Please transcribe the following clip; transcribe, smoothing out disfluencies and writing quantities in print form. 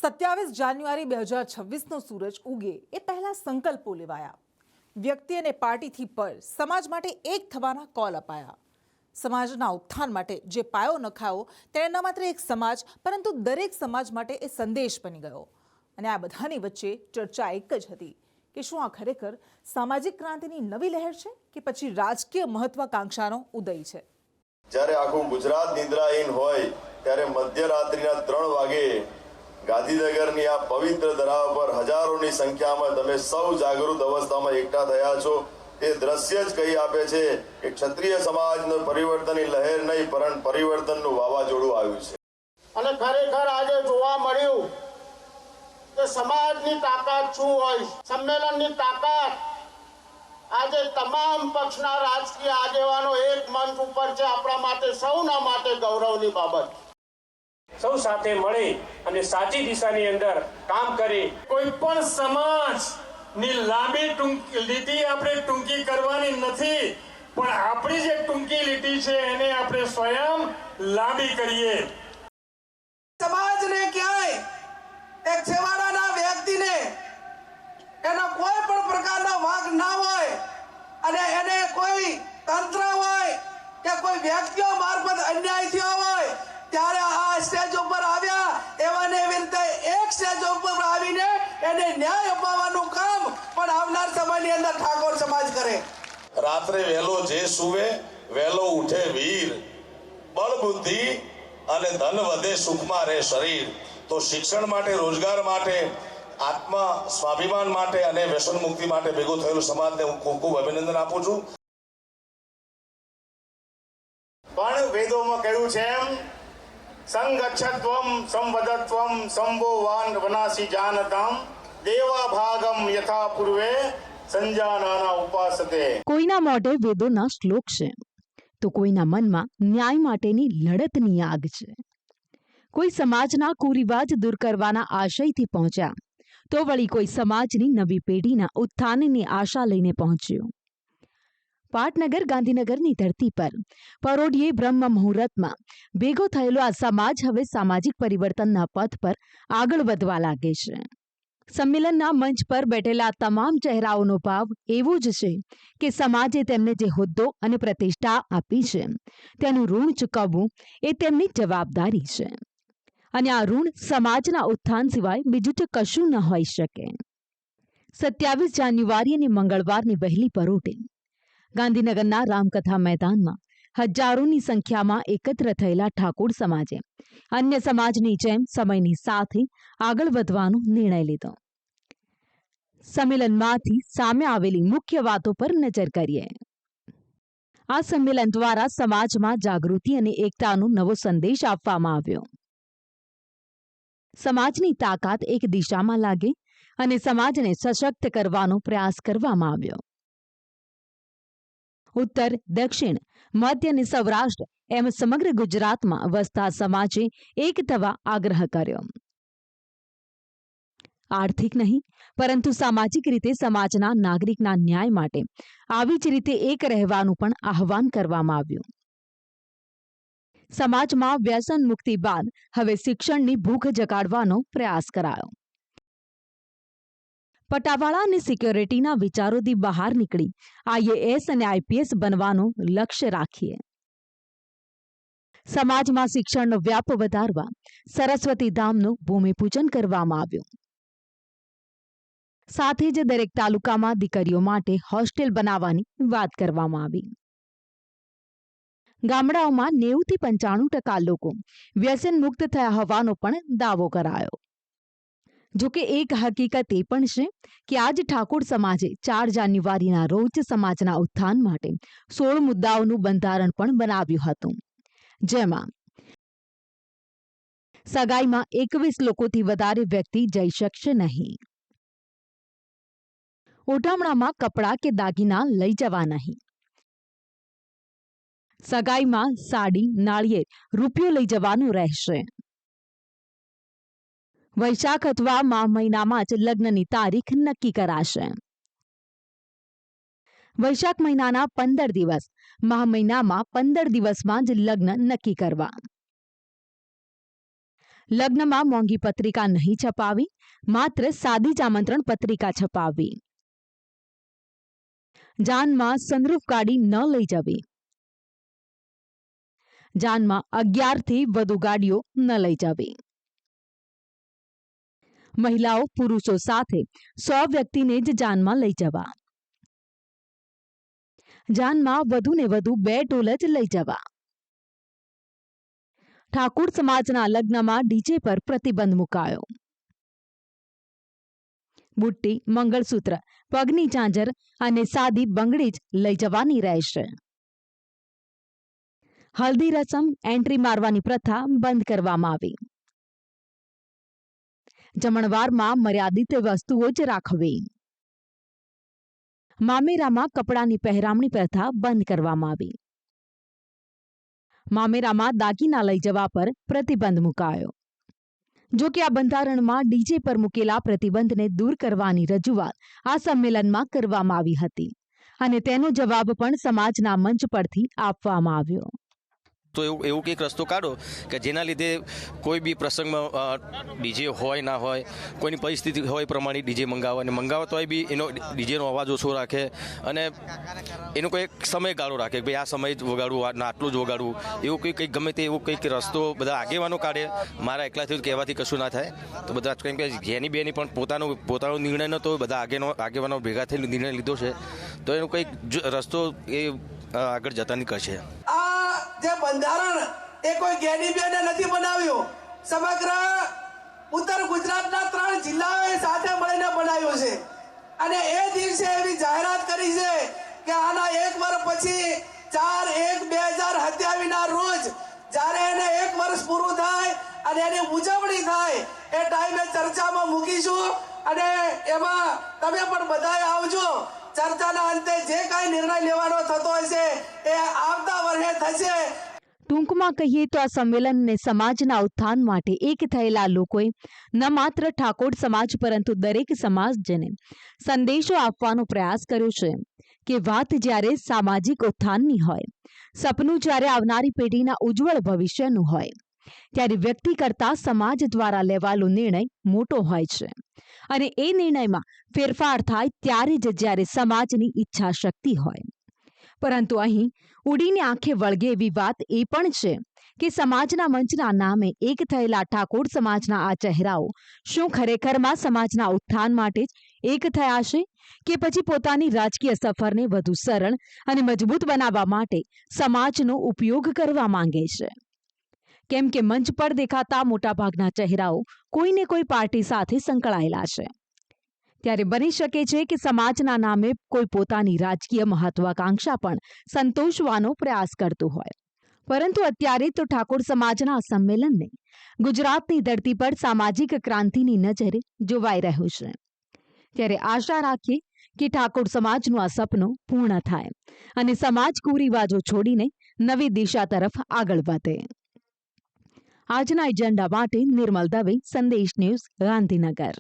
27 જાન્યુઆરી 2026નો સૂરજ ઉગે એ પહેલા સંકલ્પો લેવાયા. વ્યક્તિ અને પાર્ટીથી પર સમાજ માટે એક થવાના કોલ અપાયા. સમાજના ઉત્થાન માટે જે પાયો નખાયો તેણે ન માત્ર એક સમાજ પરંતુ દરેક સમાજ માટે એ સંદેશ બની ગયો. અને આ બધાની વચ્ચે ચર્ચા એક જ હતી કે શું આ ખરેખર સામાજિક ક્રાંતિની નવી લહેર છે કે પછી રાજકીય મહત્વાકાંક્ષાનો ઉદય છે? જ્યારે આખું ગુજરાત નિદ્રાહીન હોય ત્યારે મધ્યરાત્રિના 3 વાગે ગાંધીનગરની આ પવિત્ર ધરા પર હજારોની સંખ્યામાં તમે સૌ જાગૃત અવસ્થામાં એકઠા થયા છો. એ દ્રશ્ય જ કહી આપે છે કે ક્ષત્રિય સમાજનો પરિવર્તનની લહેર નહીં પરંતુ પરિવર્તનનું વાવાઝોડું આવ્યું છે. અને ખરેખર આજે જોવા મળ્યું કે સમાજની તાકાત શું હોય. સંમેલનની તાકાત આજે તમામ પક્ષના રાજકીય આગેવાનો એક મંચ ઉપર છે. આપણા માટે સૌના માટે ગૌરવની બાબત. સૌ સાથે મળી અને સાચી દિશાની અંદર કામ કરી કોઈ પણ સમાજની લાંબી લીટી આપણે ટૂંકી કરવાની નથી, પણ આપણી જે ટૂંકી લીટી છે એને આપણે સ્વયં લાંબી કરીએ. સમાજને ક્યાંય એક છેવાડાના વ્યક્તિને એનો કોઈ પણ પ્રકારનો વાંક ના હોય અને એને કોઈ તંત્ર હોય કે કોઈ વ્યક્તિઓ મારફત અન્યાય થયો હોય ત્યારે આ સ્ટેજ ઉપર આવ્યા એવાને એવી રીતે એક સ્ટેજ ઉપર આવીને એને ન્યાય અપાવવાનું કામ પણ આવનાર સમયની અંદર ઠાકોર સમાજ કરે. રાત્રે વહેલો જે સુવે વહેલો ઉઠે વીર, બળ બુદ્ધિ અને ધન વધે સુખમાં રહે શરીર. તો શિક્ષણ માટે, રોજગાર માટે, આત્મા સ્વાભિમાન માટે અને વ્યસન મુક્તિ માટે ભેગો થયેલો સમાજને હું ખૂબ ખૂબ અભિનંદન આપું છું. પણ વેદોમાં કહ્યું છે એમ સંગચ્છત્વમ સંવદત્વમ સંભોવાન વનાસી જાનતમ દેવા ભાગમ યથા પૂર્વે સંજાનાના ઉપાસતે. કોઈના મોઢે વેદોના શ્લોક છે તો કોઈના મનમાં ન્યાય માટેની લડતની આગ છે. કોઈ સમાજના કુરિવાજ દૂર કરવાના આશયથી પહોંચ્યા તો વળી કોઈ સમાજની નવી પેઢીના ઉત્થાનની આશા લઈને પહોંચ્યો. પાટનગર ગાંધીનગરની ધરતી પર પરોઢિયે બ્રહ્મ મુહૂર્તમાં ભેગો થયેલો આ સમાજ હવે સામાજિક પરિવર્તનના પથ પર આગળ વધવા લાગે છે. સંમેલનના મંચ પર બેઠેલા તમામ ચહેરાઓનો ભાવ એવો જ છે કે સમાજે તેમને જે હોદ્દો અને પ્રતિષ્ઠા આપી છે તેનું ઋણ ચૂકવવું એ તેમની જવાબદારી છે. અને આ ઋણ સમાજના ઉત્થાન સિવાય બીજું તો કશું ન હોઈ શકે. 27 જાન્યુઆરી અને મંગળવારની વહેલી પરોઢે ગાંધીનગરના રામકથા મેદાનમાં હજારોની સંખ્યામાં એકત્ર થયેલા ઠાકોર સમાજે અન્ય સમાજની જેમ સમયની સાથે આગળ વધવાનો નિર્ણય લીધો. સંમેલનમાંથી સામે આવેલી મુખ્ય વાતો પર નજર કરીએ. આ સંમેલન દ્વારા સમાજમાં જાગૃતિ અને એકતાનો નવો સંદેશ આપવામાં આવ્યો. સમાજની તાકાત એક દિશામાં લાગે અને સમાજને સશક્ત કરવાનો પ્રયાસ કરવામાં આવ્યો. ઉત્તર, દક્ષિણ, મધ્ય અને સૌરાષ્ટ્ર એમ સમગ્ર ગુજરાતમાં વસતા સમાજે એક થવા આગ્રહ કર્યો. આર્થિક નહીં પરંતુ સામાજિક રીતે સમાજના નાગરિકના ન્યાય માટે આવી જ રીતે એક રહેવાનું પણ આહવાન કરવામાં આવ્યું. સમાજમાં વ્યસન મુક્તિ બાદ હવે શિક્ષણની ભૂખ જગાડવાનો પ્રયાસ કરાયો. પટાવાળા અને સિક્યોરિટીના વિચારોથી બહાર નીકળી IAS અને IPS બનવાનું લક્ષ્ય રાખીએ. સમાજમાં શિક્ષણનો વ્યાપ વધારવા સરસ્વતી ધામનું ભૂમિપૂજન કરવામાં આવ્યું. સાથે જ દરેક તાલુકામાં દીકરીઓ માટે હોસ્ટેલ બનાવવાની વાત કરવામાં આવી. ગામડાઓમાં 90 થી 95% લોકો વ્યસન મુક્ત થયા હોવાનો પણ દાવો કરાયો. જોકે એક હકીકત એ પણ છે કે આજ ઠાકોર સમાજે 4 જાન્યુઆરીના રોજ સમાજના ઉત્થાન માટે 16 મુદ્દાઓનું બંધારણ પણ બનાવ્યું હતું, જેમાં સગાઈમાં 21 લોકોથી વધારે વ્યક્તિ જઈ શકશે નહીં. ઓઢામણામાં કપડાં કે દાગીના લઈ જવા નહીં. સગાઈમાં સાડી, નાળિયેર, રૂપિયો લઈ જવાનું રહેશે. વૈશાખ અથવા મા મહિનામાં જ લગ્નની તારીખ નક્કી કરાશે. વૈશાખ મહિનાના 15 દિવસ, મા મહિનામાં 15 દિવસમાં જ લગ્ન નક્કી કરવા. લગ્નમાં મોંઘી પત્રિકા નહીં છપાવી, માત્ર સાદી જ આમંત્રણ પત્રિકા છપાવવી. જાનમાં સનરૂફ ગાડી ન લઈ જવી. જાનમાં 11થી વધુ ગાડીઓ ન લઈ જવી. મહિલાઓ પુરુષો સાથે 100 વ્યક્તિને જ જાનમાં લઈ જવા. જાનમાં વધુને વધુ 2 ઢોલ જ લઈ જવા. ઠાકોર સમાજના લગ્નમાં ડીજે પર પ્રતિબંધ મુકાયો. બુટ્ટી, મંગળસૂત્ર, પગની ઝાંઝર અને સાદી બંગડી જ લઈ જવાની રહેશે. હલ્દી રસમ, એન્ટ્રી મારવાની પ્રથા બંધ કરવામાં આવી. જમણવારમાં મર્યાદિત વસ્તુઓ જ રાખવી. મામેરામાં કપડાની પહેરામણી પ્રથા બંધ કરવામાં આવી. મામેરામાં દાગીના લઈ જવા પર પ્રતિબંધ મુકાયો. જો કે આ બંધારણમાં ડીજે પર મૂકેલા પ્રતિબંધને દૂર કરવાની રજૂઆત આ સંમેલનમાં કરવામાં આવી હતી અને તેનો જવાબ પણ સમાજના મંચ પરથી આપવામાં આવ્યો. તો એવું કંઈક રસ્તો કાઢો કે જેના લીધે કોઈ બી પ્રસંગમાં ડીજે હોય ના હોય, કોઈની પરિસ્થિતિ હોય પ્રમાણે ડીજે મંગાવે અને મંગાવે તોય બી એનો ડીજેનો અવાજ ઓછો રાખે અને એનો કોઈ સમયગાળો રાખે કે ભાઈ આ સમય જ વગાડવું, આટલું જ વગાડવું. એવું કંઈક ગમે તે એવું કંઈક રસ્તો બધા આગેવાનો કાઢે. મારા એકલાથી કહેવાથી કશું ના થાય. તો બધા કેમ કે જેની બેની પણ પોતાનો નિર્ણય નહોતો, બધા આગેવાનો ભેગા થઈને નિર્ણય લીધો છે. તો એનો કંઈક રસ્તો એ આગળ જતા નીકળશે. જે બંધારણ એ કોઈ ગેડીબેને નથી બનાવ્યું, સમગ્ર ઉત્તર ગુજરાતના 3 જિલ્લાઓએ સાથે મળીને બનાવ્યું છે. અને એ દિવસે એવી જાહેરાત કરી છે કે આના 1 વર્ષ પછી 4/1/2027ના રોજ જ્યારે એને 1 વર્ષ પૂરું થાય અને એની ઉજવણી થાય એ ટાઈમે ચર્ચામાં મૂકીશું અને એમાં તમે પણ બધાએ આવજો. ચર્ચાના અંતે જે કાંઈ નિર્ણય લેવાનો થતો હશે એ આવતા વર્ષે થશે. ટૂંકમાં કહીએ તો આ સંમેલનને સમાજના ઉત્થાન માટે એક થયેલા લોકોએ ન માત્ર ઠાકોર સમાજ પરંતુ દરેક સમાજજને સંદેશો આપવાનો પ્રયાસ કર્યો છે કે વાત જ્યારે સામાજિક ઉત્થાનની હોય, સપનું જ્યારે આવનારી પેઢીના ઉજ્જવળ ભવિષ્યનું હોય, ત્યારે વ્યક્તિ કરતાં સમાજ દ્વારા લેવાયેલો નિર્ણય મોટો હોય છે અને એ નિર્ણયમાં ફેરફાર થાય ત્યારે જ જ્યારે સમાજની ઈચ્છા શક્તિ હોય. પરંતુ અહીં ઉડીને આંખે વળગે એવી વાત એ પણ છે કે સમાજના મંચના નામે એક થયેલા ઠાકોર સમાજના આ ચહેરાઓ શું ખરેખરમાં સમાજના ઉત્થાન માટે જ એક થયા છે કે પછી પોતાની રાજકીય સફરને વધુ સરળ અને મજબૂત બનાવવા માટે સમાજનો ઉપયોગ કરવા માંગે છે? કેમ કે મંચ પર દેખાતા મોટાભાગના ચહેરાઓ કોઈને કોઈ પાર્ટી સાથે સંકળાયેલા છે. ત્યારે બની શકે છે કે સમાજના નામે કોઈ પોતાની રાજકીય મહત્વાકાંક્ષા પણ સંતોષવાનો પ્રયાસ કરતું હોય. પરંતુ અત્યારે તો ઠાકોર સમાજના આ સંમેલનને ગુજરાતની ધરતી પર સામાજિક ક્રાંતિની નજરે જોવાઈ રહ્યું છે. ત્યારે આશા રાખીએ કે ઠાકોર સમાજનું આ સપનું પૂર્ણ થાય અને સમાજ કુરિવાજો છોડીને નવી દિશા તરફ આગળ વધે. આજના એજન્ડા માટે નિર્મલ દવે, સંદેશ ન્યૂઝ, ગાંધીનગર.